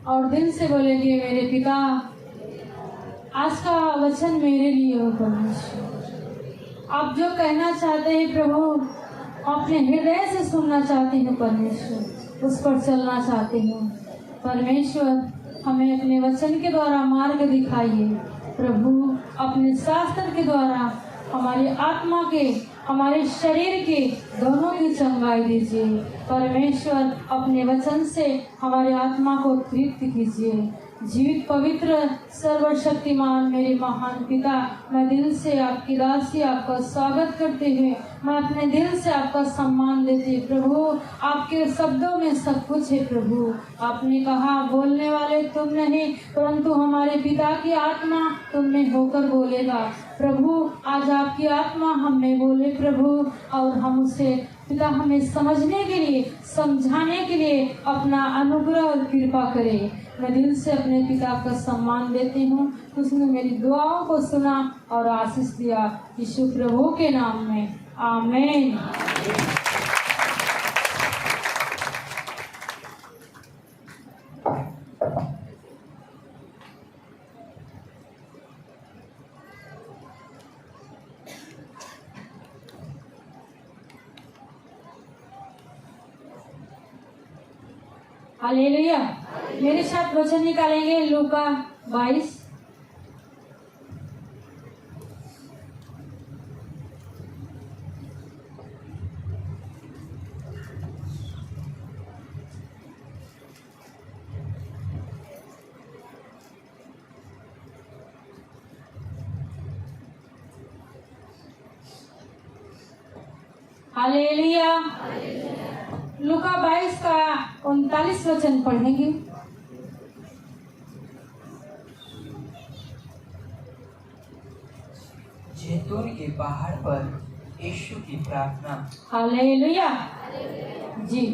और दिल से बोलेंगे, मेरे पिता, आज का वचन मेरे लिए हो परमेश्वर। आप जो कहना चाहते हैं प्रभु, अपने हृदय से सुनना चाहती हूँ परमेश्वर, उस पर चलना चाहती हूँ परमेश्वर। हमें अपने वचन के द्वारा मार्ग दिखाइए प्रभु, अपने शास्त्र के द्वारा हमारी आत्मा के, हमारे शरीर के दोनों की चंगाई दीजिए परमेश्वर। अपने वचन से हमारी आत्मा को तृप्त कीजिए। जीवित पवित्र सर्वशक्तिमान मेरे महान पिता, मैं दिल से आपकी दासी आपका स्वागत करते हुए मैं अपने दिल से आपका सम्मान देती प्रभु। आपके शब्दों में सब कुछ है प्रभु। आपने कहा, बोलने वाले तुम नहीं परंतु हमारे पिता की आत्मा तुम में होकर बोलेगा प्रभु। आज आपकी आत्मा हम में बोले प्रभु, और हम उसे पिता हमें समझने के लिए, समझाने के लिए अपना अनुग्रह और कृपा करे। मैं दिल से अपने पिता का सम्मान देती हूँ। उसने मेरी दुआओं को सुना और आशीष दिया, यीशु प्रभु के नाम में, आमीन। हालेलुया। मेरे साथ वचन निकालेंगे लूका 22। हालेलुया। लूका 22 का 39 वचन पढ़ेंगे। जैतून के पहाड़ पर यीशु की प्रार्थना। हालेलुया जी।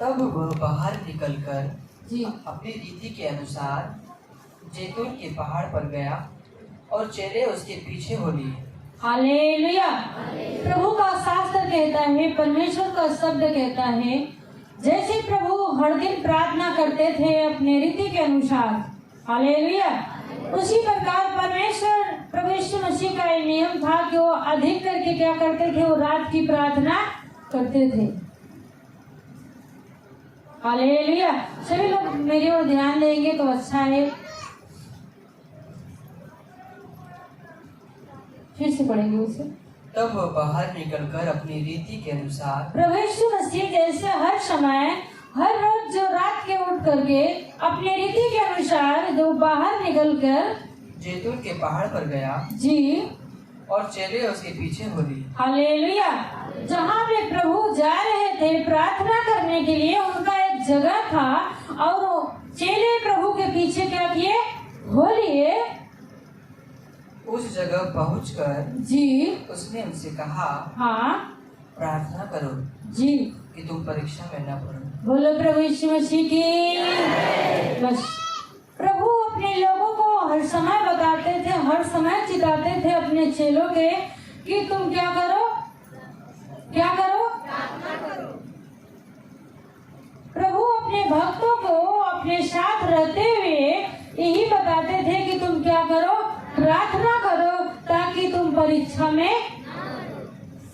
तब वह बाहर निकलकर जी अपनी रीति के अनुसार जैतून के पहाड़ पर गया और चेले उसके पीछे हो लिए। हालेलुया। प्रभु का शास्त्र कहता है, परमेश्वर का शब्द कहता है, जैसे प्रभु हर दिन प्रार्थना करते थे अपने रीति के अनुसार, हालेलुया, उसी प्रकार परमेश्वर प्रभु यीशु मसीह का ये नियम था कि वो अधिक करके क्या करते थे, वो रात की प्रार्थना करते थे। हालेलुया। सभी लोग मेरी ओर ध्यान देंगे तो अच्छा है। फिर से पढ़ेंगे उसे। तब वह बाहर निकलकर अपनी रीति के अनुसार प्रभु यीशु मसीह जैसे हर समय, हर रोज जो रात के उठ करके अपने रीति के अनुसार जो बाहर निकलकर जैतून के पहाड़ पर गया जी, और चेले उसके पीछे हो लिए। हालेलुया। जहाँ पे प्रभु जा रहे थे प्रार्थना करने के लिए, उनका एक जगह था और चेले प्रभु के पीछे क्या किए, हो लिए। उस जगह पहुंचकर जी उसने उनसे कहा, हाँ प्रार्थना करो जी, कि तुम परीक्षा में न पड़ो। बोलो प्रभु यीशु मसीह की। बस प्रभु अपने लोगों को हर समय बताते थे, हर समय चिताते थे अपने चेलों के कि तुम क्या करो, क्या करो, प्रभु अपने भक्तों को अपने साथ रहते हुए यही बताते थे कि तुम क्या करो, प्रार्थना करो ताकि तुम परीक्षा में।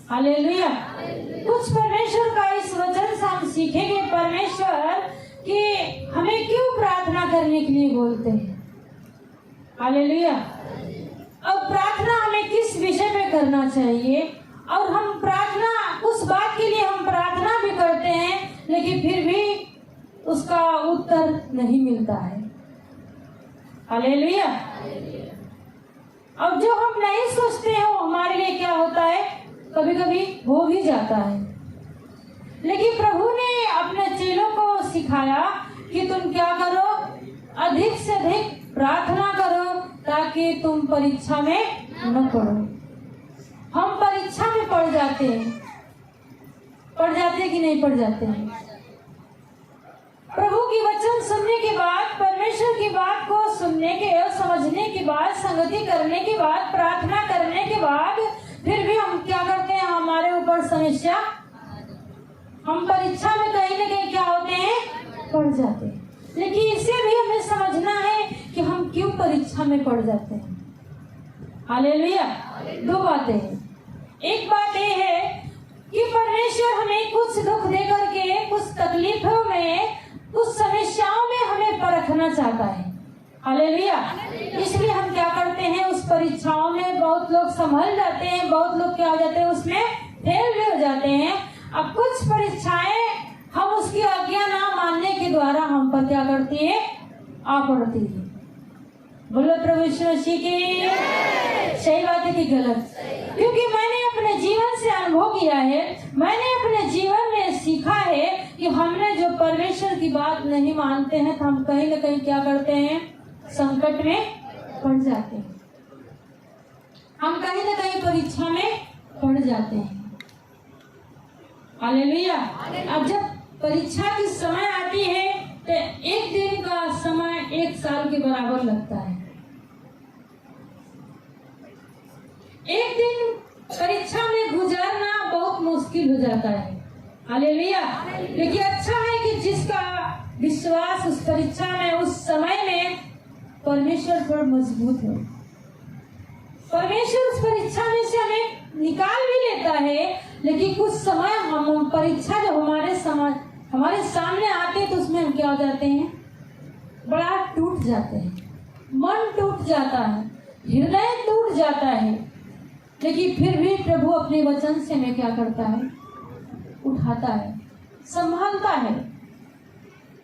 हालेलुया। कुछ परमेश्वर का इस वचन से हम सीखेंगे परमेश्वर कि हमें क्यों प्रार्थना करने के लिए बोलते हैं। हालेलुया। अब प्रार्थना हमें किस विषय पे करना चाहिए, और हम प्रार्थना उस बात के लिए हम प्रार्थना भी करते हैं लेकिन फिर भी उसका उत्तर नहीं मिलता है। हालेलुया। अब जो हम नहीं सोचते हैं वो हमारे लिए क्या होता है, कभी कभी हो भी जाता है। लेकिन प्रभु ने अपने चेलों को सिखाया कि तुम क्या करो, अधिक से अधिक प्रार्थना करो ताकि तुम परीक्षा में न पड़ो। हम परीक्षा में पड़ जाते हैं, पड़ जाते हैं कि नहीं पड़ जाते हैं। प्रभु की वचन सुनने के बाद, परमेश्वर की बात को सुनने के और समझने के बाद, संगति करने के बाद, प्रार्थना करने के बाद फिर भी हम क्या करते हैं, हमारे ऊपर समस्या, हम परीक्षा में कहीं न कहीं क्या होते हैं, पड़ जाते हैं। लेकिन इसे भी हमें समझना है कि हम क्यों परीक्षा में पड़ जाते हैं। हालेलुया। दो बातें हैं। एक बात यह है कि परमेश्वर हमें कुछ दुख दे करके, कुछ तकलीफों में, कुछ समस्याओं में हमें परखना चाहता है। हालेलुया। इसलिए हम क्या करते हैं, उस परीक्षाओं में बहुत लोग संभल जाते हैं, बहुत लोग क्या हो जाते हैं, उसमें फेल भी हो जाते हैं। अब कुछ परीक्षाएं हम उसकी आज्ञा ना मानने के द्वारा हम पर क्या करती है, आ पड़ती है। बोलो प्रभु यीशु मसीह की। सही बात है कि गलत? क्योंकि मैंने अपने जीवन से अनुभव किया है, मैंने अपने जीवन में सीखा है कि हमने जो परमेश्वर की बात नहीं मानते हैं तो हम कहीं न कहीं क्या करते हैं, संकट में पड़ जाते हैं, हम कहीं न कहीं परीक्षा में पड़ जाते हैं। हालेलुया। अब जब परीक्षा की समय आती है तो एक दिन का समय एक साल के बराबर लगता है। एक दिन परीक्षा में गुजारना बहुत मुश्किल हो जाता है। हालेलुया। लेकिन अच्छा है कि जिसका विश्वास उस परीक्षा में, उस समय में परमेश्वर पर मजबूत है, परमेश्वर उस परीक्षा में से हमें निकाल भी लेता है। लेकिन कुछ समय हम परीक्षा जब हमारे सामने आते हैं तो उसमें हम क्या हो जाते हैं, बड़ा टूट जाते हैं, मन टूट जाता है, हृदय टूट जाता है। लेकिन फिर भी प्रभु अपने वचन से हमें क्या करता है, उठाता है, संभालता है।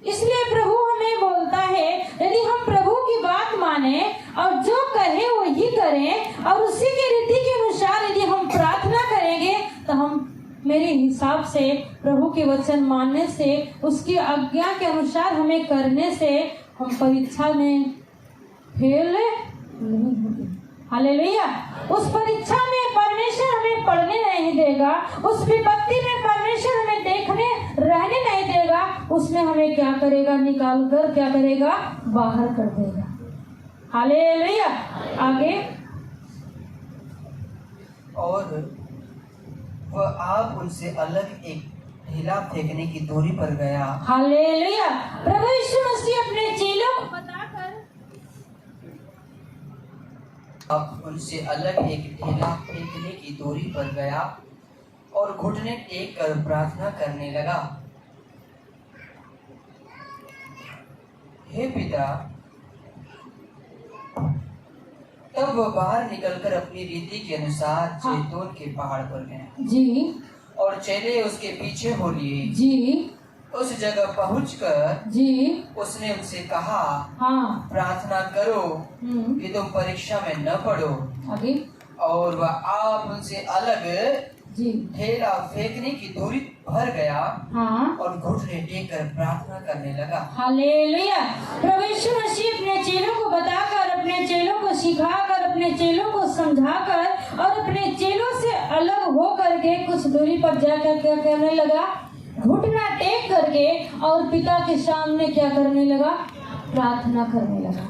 इसलिए प्रभु हमें बोलता है, यदि हम प्रभु की बात माने और जो कहे वही करें और उसी के रीति के अनुसार यदि हम प्रार्थना करेंगे तो हम, मेरे हिसाब से प्रभु के वचन मानने से, उसकी आज्ञा के अनुसार हमें करने से हम परीक्षा में फेल नहीं होंगे। हालेलुया। उस परीक्षा में परमेश्वर हमें पढ़ने नहीं देगा, उस विपत्ति में परमेश्वर हमें रहने नहीं देगा, उसमें हमें क्या करेगा, निकाल कर क्या करेगा, बाहर कर देगा। हालेलुया। आगे। और वह आप उनसे अलग एक ढीला फेंकने की दूरी पर गया। हालेलुया। प्रभु यीशु मसीह अपने चेलों को बताकर अब उनसे अलग एक ढीला फेंकने की दूरी पर गया और घुटने टेक कर प्रार्थना करने लगा। हे पिता, तब वह बाहर निकलकर अपनी रीति के अनुसार जैतून के पहाड़ पर गया जी, और चेले उसके पीछे हो लिए जी। उस जगह पहुंचकर जी, उसने उनसे कहा, हाँ, प्रार्थना करो कि तुम परीक्षा में न पड़ो। आगे। और वह आप उनसे अलग जी, ढेला फेंकने की दूरी भर गया, हाँ, और घुटने टेक कर प्रार्थना करने लगा। हालेलुया। प्रभु यीशु मसीह अपने चेलों को बताकर, अपने चेलों को सिखाकर, अपने चेलों को समझाकर और अपने चेलों से अलग हो करके कुछ दूरी पर जाकर क्या करने लगा, घुटना टेक करके और पिता के सामने क्या करने लगा, प्रार्थना करने लगा।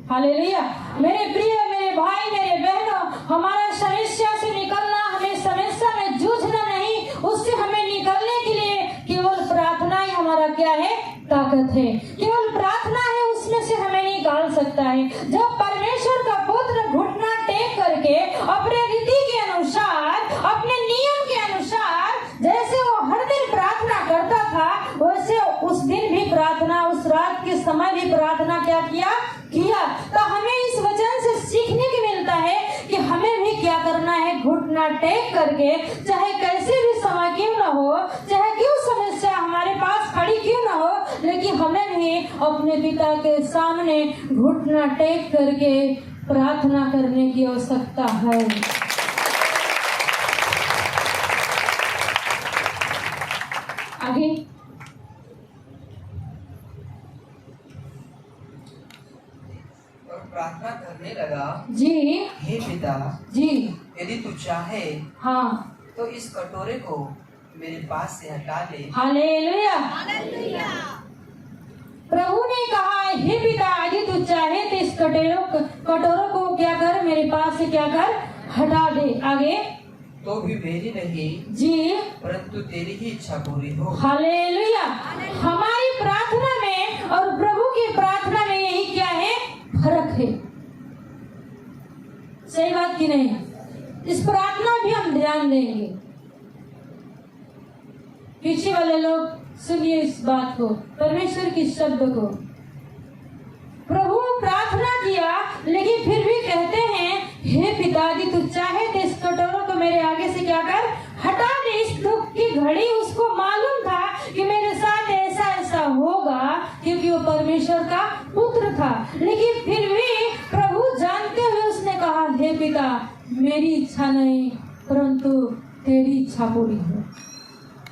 हालेलुया। मेरे प्रिय, मेरे भाई, मेरे बहनों, हमारा समस्या से निकलना, हमें समस्या में जूझना नहीं, उससे हमें निकलने के लिए केवल प्रार्थना ही हमारा क्या है, ताकत है। केवल प्रार्थना है, उसमें से हमें निकाल सकता है। जब परमेश्वर का पुत्र घुटना टेक करके अपने रीति के अनुसार, अपने नियम के अनुसार जैसे वो हर दिन प्रार्थना करता था, वैसे उस दिन भी प्रार्थना, उस रात के समय भी प्रार्थना क्या किया। तो हमें इस वचन से सीखने को मिलता है कि हमें भी क्या करना है, घुटना टेक करके, चाहे कैसे भी समय क्यों न हो, चाहे क्यों समस्या हमारे पास खड़ी क्यों न हो, लेकिन हमें भी अपने पिता के सामने घुटना टेक करके प्रार्थना करने की आवश्यकता है। आगे। प्रार्थना करने लगा, जी, हे पिता, जी, यदि तू चाहे हाँ, तो इस कटोरे को मेरे पास से हटा ले। हालेलुया। प्रभु ने कहा, हे पिता, यदि तू चाहे तो इस कटोरों को क्या कर, मेरे पास से क्या कर, हटा दे। आगे। तो भी मेरी नहीं जी, परंतु तेरी ही इच्छा पूरी हो। हालेलुया। हमारी प्रार्थना में और प्रभु की प्रार्थना में यही क्या है, फर्क है। सही बात की नहीं? इस प्रार्थना भी हम ध्यान देंगे। पीछे वाले लोग सुनिए इस बात को, परमेश्वर की शब्द को। प्रभु प्रार्थना किया लेकिन फिर भी कहते हैं, हे पिताजी तू चाहे तो इस कटोरों को मेरे आगे से क्या कर, हटा दे। इस दुख की घड़ी उसको मालूम था कि मेरे साथ ऐसा ऐसा होगा, क्योंकि वो परमेश्वर का पुत्र था। लेकिन फिर भी प्रभु जानते हुए उसने कहा, हे पिता मेरी इच्छा नहीं परंतु तेरी इच्छा पूरी हो।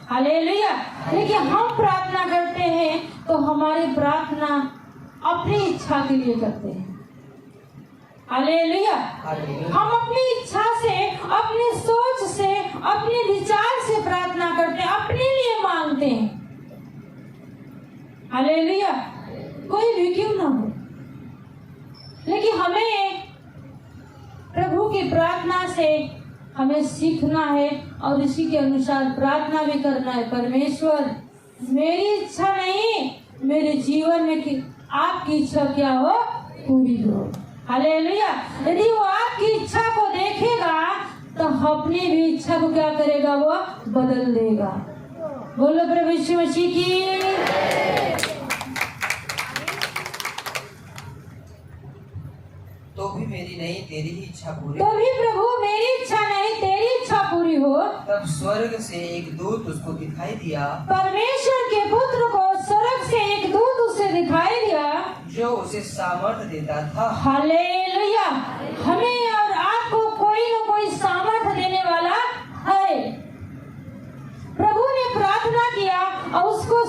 हालेलुया। लेकिन हम प्रार्थना करते हैं तो हमारी प्रार्थना अपनी इच्छा के लिए करते हैं। हालेलुया। हम अपनी इच्छा से, अपनी सोच से, अपने विचार से प्रार्थना करते हैं, अपने लिए मांगते हैं। हालेलुया। कोई भी क्यों ना हो, लेकिन हमें प्रभु की प्रार्थना से हमें सीखना है और इसी के अनुसार प्रार्थना भी करना है। परमेश्वर मेरी इच्छा नहीं, मेरे जीवन में कि आपकी इच्छा क्या हो, पूरी हो। हालेलुया। यदि वो आपकी इच्छा को देखेगा तो अपनी भी इच्छा को क्या करेगा, वो बदल देगा। बोलो प्रभु यीशु मसीह की। तो भी मेरी नहीं तेरी ही इच्छा पूरी, तो भी प्रभु मेरी इच्छा नहीं तेरी इच्छा पूरी हो। तब स्वर्ग से एक दूत उसको दिखाई दिया, परमेश्वर के पुत्र को स्वर्ग से एक दूत उसे दिखाई दिया जो उसे सामर्थ्य देता था। हालेलुया। हमें और आपको कोई न कोई सामर्थ्य देने वाला है। प्रभु ने प्रार्थना किया और उसको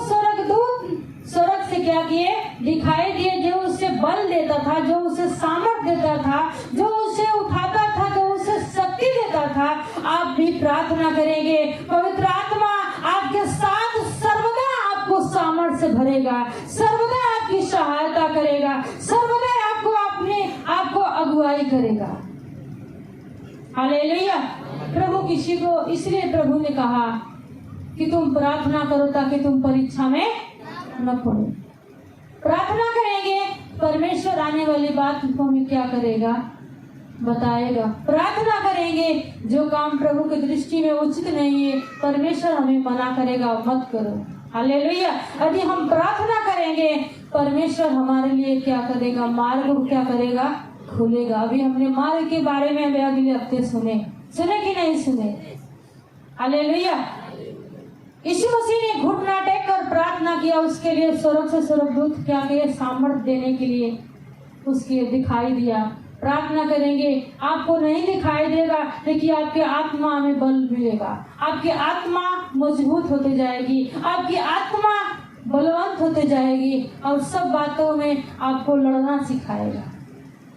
स्वर्ग से क्या किए, दिखाई दिए, जो उसे बल देता था, जो उसे सामर्थ्य देता था, जो उसे उठाता था, जो उसे शक्ति देता था। आप भी प्रार्थना करेंगे, पवित्र आत्मा आपके साथ सर्वदा आपको सामर्थ्य से भरेगा, सर्वदा आपकी सहायता करेगा, सर्वदा आपको अगुवाई करेगा। हालेलुया। प्रभु किसी को, इसलिए प्रभु ने कहा कि तुम प्रार्थना करो ताकि तुम परीक्षा में न पड़ो। प्रार्थना करेंगे, परमेश्वर आने वाली बात को हमें क्या करेगा, बताएगा। प्रार्थना करेंगे, जो काम प्रभु की दृष्टि में उचित नहीं है परमेश्वर हमें मना करेगा, मत करो। हालेलुया। यदि हम प्रार्थना करेंगे परमेश्वर हमारे लिए क्या करेगा, मार्ग को क्या करेगा, खोलेगा। अभी हमने मार्ग के बारे में अगले हफ्ते सुने कि नहीं सुने? हालेलुया। यीशु मसीह ने घुटना टेक कर प्रार्थना किया, उसके लिए स्वर्ग से स्वर्गदूत क्या किए, सामर्थ्य देने के लिए उसके दिखाई दिया। प्रार्थना करेंगे, आपको नहीं दिखाई देगा लेकिन आपके आत्मा में बल मिलेगा, आपकी आत्मा मजबूत होते जाएगी, आपकी आत्मा बलवंत होते जाएगी और सब बातों में आपको लड़ना सिखाएगा।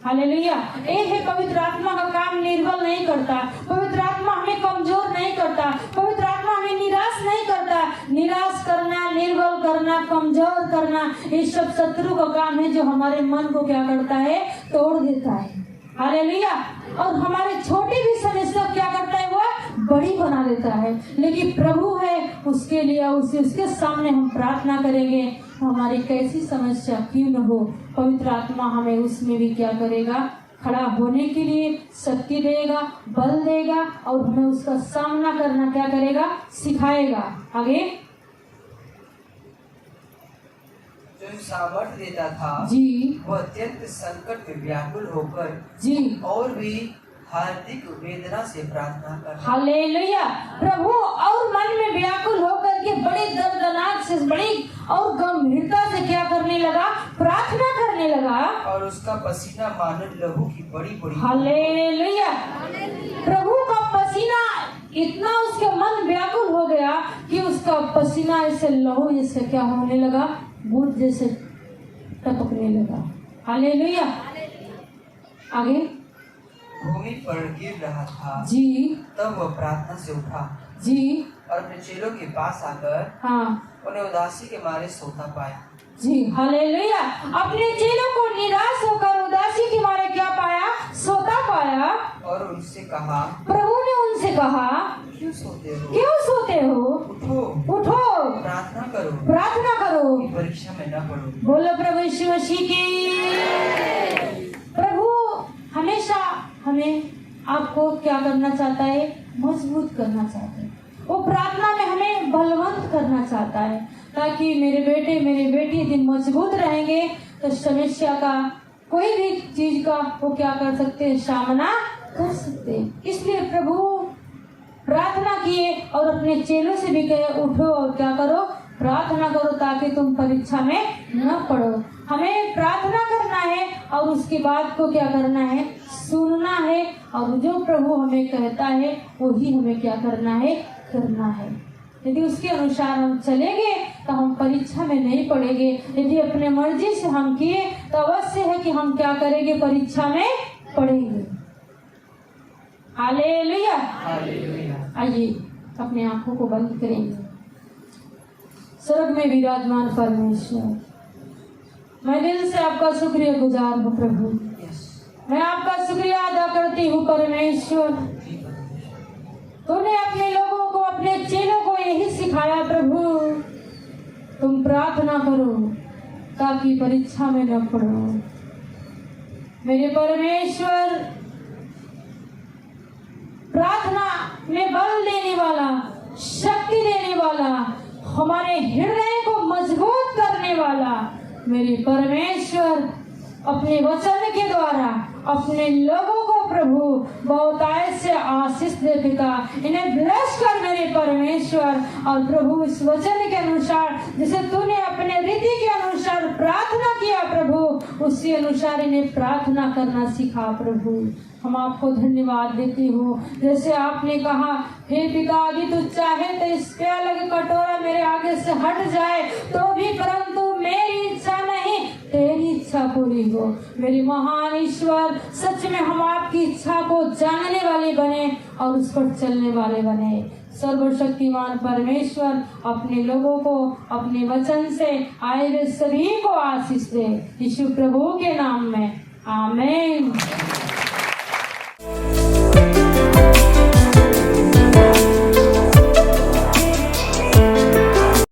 हालेलुया। एक है पवित्र आत्मा का काम निर्बल नहीं करता, पवित्र आत्मा हमें कमजोर नहीं करता, पवित्र आत्मा हमें निराश नहीं करता। निराश करना, निर्बल करना, कमजोर करना, ये सब शत्रु का काम है जो हमारे मन को क्या करता है, तोड़ देता है। हालेलुया। और हमारे छोटी भी समस्या क्या करता है, वो बड़ी बना देता है। लेकिन प्रभु है, उसके लिए उसके सामने हम प्रार्थना करेंगे, हमारी कैसी समस्या क्यों न हो, पवित्र आत्मा हमें उसमें भी क्या करेगा, खड़ा होने के लिए शक्ति देगा, बल देगा और हमें उसका सामना करना क्या करेगा, सिखाएगा। आगे जो सामर्थ्य देता था जी, वह अत्यंत संकट में व्याकुल होकर जी और भी हार्दिक वेदना से प्रार्थना कर। हालेलुया। प्रभु और मन में व्याकुल होकर के बड़ी दर्दनाक से, बड़ी और गंभीरता से क्या करने लगा, प्रार्थना करने लगा और उसका पसीना मानो लहू की बड़ी बड़ी। हालेलुया। प्रभु का पसीना इतना, उसके मन व्याकुल हो गया कि उसका पसीना ऐसे लहू जैसे क्या होने लगा, बूंद जैसे टपकने लगा। हालेलुया। आगे भूमि पर गिर रहा था जी, तब वह प्रार्थना से उठा जी, और अपने चेलों के पास आकर हाँ उन्हें उदासी के मारे सोता पाया। जी। हालेलुया। अपने चेलों को निराश होकर उदासी के मारे क्या पाया, सोता पाया। और उनसे कहा, प्रभु ने उनसे कहा, क्यों सोते हो? क्यों सोते हो? उठो, उठो, प्रार्थना करो, प्रार्थना करो, कि परीक्षा में न पड़ो। बोलो प्रभु यीशु मसीह की। प्रभु हमेशा हमें आपको क्या करना चाहता है? मजबूत करना चाहता है। वो प्रार्थना में हमें बलवंत करना चाहता है, ताकि मेरे बेटे मेरी बेटी दिन मजबूत रहेंगे तो समस्या का कोई भी चीज का वो क्या कर सकते हैं? सामना कर सकते हैं। इसलिए प्रभु प्रार्थना किए और अपने चेलों से भी कहे, उठो और क्या करो? प्रार्थना करो, ताकि तुम परीक्षा में न पड़ो। हमें प्रार्थना करना है और उसके बाद को क्या करना है? सुनना है, और जो प्रभु हमें कहता है वही हमें क्या करना है? करना है। यदि उसके अनुसार हम चलेंगे तो हम परीक्षा में नहीं पड़ेंगे। यदि अपने मर्जी से हम किए तो अवश्य है कि हम क्या करेंगे? परीक्षा में पड़ेंगे। हालेलुया। आइए अपने आंखों को बंद करेंगे। स्वर्ग में विराजमान परमेश्वर, मैं दिल से आपका शुक्रिया गुजार हूँ प्रभु। मैं आपका शुक्रिया अदा करती हूँ परमेश्वर। तूने अपने लोगों को, अपने चेलों को यही सिखाया प्रभु, तुम प्रार्थना करो ताकि परीक्षा में न पड़ो। मेरे परमेश्वर, प्रार्थना में बल देने वाला, शक्ति देने वाला, हमारे हृदय को मजबूत करने वाला मेरे परमेश्वर अपने वचन के द्वारा अपने लोगों को प्रभु बहुतायत से आशीष दे पिता। इन्हें ब्लेस कर मेरे परमेश्वर। और प्रभु इस वचन के अनुसार जैसे तूने अपने रीति के अनुसार प्रार्थना किया प्रभु, उसी अनुसार इन्हें प्रार्थना करना सिखा प्रभु। हम आपको धन्यवाद देती हूँ। जैसे आपने कहा, हे पिता यदि तू चाहे तो इस प्याले का कटोरा मेरे आगे से हट जाए तो भी, परंतु मेरी इच्छा नहीं तेरी इच्छा पूरी हो। मेरे महान ईश्वर, सच में हम आपकी इच्छा को जानने वाले बने और उस पर चलने वाले बने। सर्वशक्तिमान परमेश्वर अपने लोगों को अपने वचन से आए हुए सभी को आशीष दे। यीशु प्रभु के नाम में आमीन।